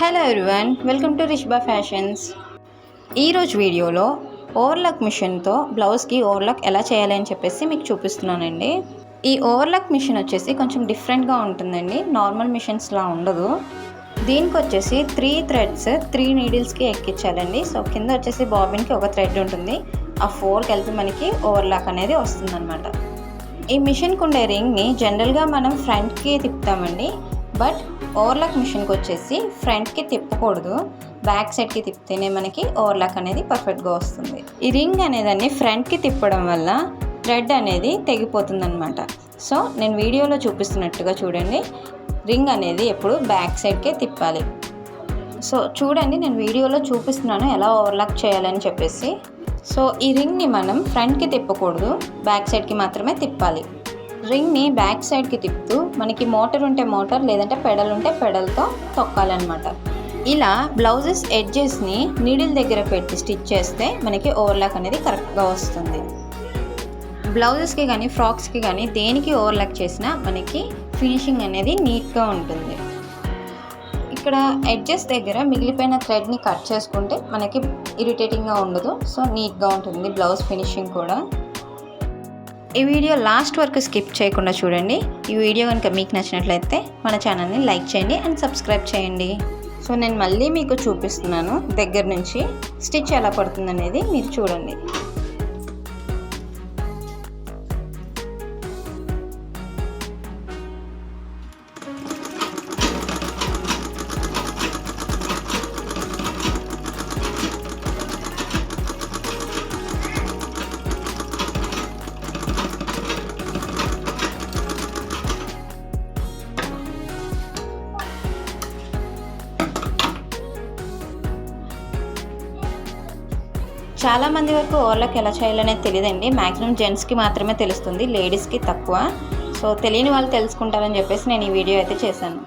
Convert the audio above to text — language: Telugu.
Hello everyone, welcome to Rishba fashions. ఈరోజు వీడియోలో ఓవర్లాక్ మిషన్తో బ్లౌజ్కి ఓవర్లాక్ ఎలా చేయాలి అని చెప్పేసి మీకు చూపిస్తున్నానండి. ఈ ఓవర్లాక్ మిషన్ వచ్చేసి కొంచెం డిఫరెంట్గా ఉంటుందండి, నార్మల్ మిషన్స్లా ఉండదు. దీనికి వచ్చేసి 3 థ్రెడ్స్ 3 నీడిల్స్కి ఎక్కించాలండి. సో కింద వచ్చేసి బాబిన్కి ఒక థ్రెడ్ ఉంటుంది, ఆ 4 కలిపి మనకి ఓవర్లాక్ అనేది వస్తుందన్నమాట. ఈ మిషన్కి ఉండే రింగ్ని జనరల్గా మనం ఫ్రంట్కి తిప్పుతామండి, బట్ ఓవర్లాక్ మిషన్కి వచ్చేసి ఫ్రంట్కి తిప్పకూడదు, బ్యాక్ సైడ్కి తిప్పితేనే మనకి ఓవర్లాక్ అనేది పర్ఫెక్ట్గా వస్తుంది. ఈ రింగ్ అనేదాన్ని ఫ్రంట్కి తిప్పడం వల్ల థ్రెడ్ అనేది తెగిపోతుంది అనమాట. సో నేను వీడియోలో చూపిస్తున్నట్టుగా చూడండి, రింగ్ అనేది ఎప్పుడు బ్యాక్ సైడ్కే తిప్పాలి. సో చూడండి, నేను వీడియోలో చూపిస్తున్నాను ఎలా ఓవర్లాక్ చేయాలని చెప్పేసి. సో ఈ రింగ్ని మనం ఫ్రంట్కి తిప్పకూడదు, బ్యాక్ సైడ్కి మాత్రమే తిప్పాలి. రింగ్ని బ్యాక్ సైడ్కి తిప్పుతూ మనకి మోటార్ ఉంటే మోటార్, లేదంటే పెడల్ ఉంటే పెడల్తో తొక్కాలన్నమాట. ఇలా బ్లౌజెస్ ఎడ్జెస్ని నీడిల్ దగ్గర పెట్టి స్టిచ్ చేస్తే మనకి ఓవర్లాక్ అనేది కరెక్ట్గా వస్తుంది. బ్లౌజెస్కి కానీ ఫ్రాక్స్కి కానీ దేనికి ఓవర్లాక్ చేసినా మనకి ఫినిషింగ్ అనేది నీట్గా ఉంటుంది. ఇక్కడ ఎడ్జెస్ దగ్గర మిగిలిపోయిన థ్రెడ్ని కట్ చేసుకుంటే మనకి ఇరిటేటింగ్గా ఉండదు, సో నీట్గా ఉంటుంది బ్లౌజ్ ఫినిషింగ్ కూడా. ఈ వీడియో లాస్ట్ వరకు స్కిప్ చేయకుండా చూడండి. ఈ వీడియో కనుక మీకు నచ్చినట్లయితే మన ఛానల్ని లైక్ చేయండి అండ్ సబ్స్క్రైబ్ చేయండి. సో నేను మళ్ళీ మీకు చూపిస్తున్నాను దగ్గర నుంచి స్టిచ్ ఎలా పడుతుంది అనేది మీరు చూడండి. చాలా మంది వరకు ఓవర్లాక్ ఎలా చేయాలనేది తెలియదండి, మ్యాక్సిమం జెంట్స్కి మాత్రమే తెలుస్తుంది, లేడీస్కి తక్కువ. సో తెలియని వాళ్ళు తెలుసుకుంటారని చెప్పేసి నేను ఈ వీడియో అయితే చేశాను.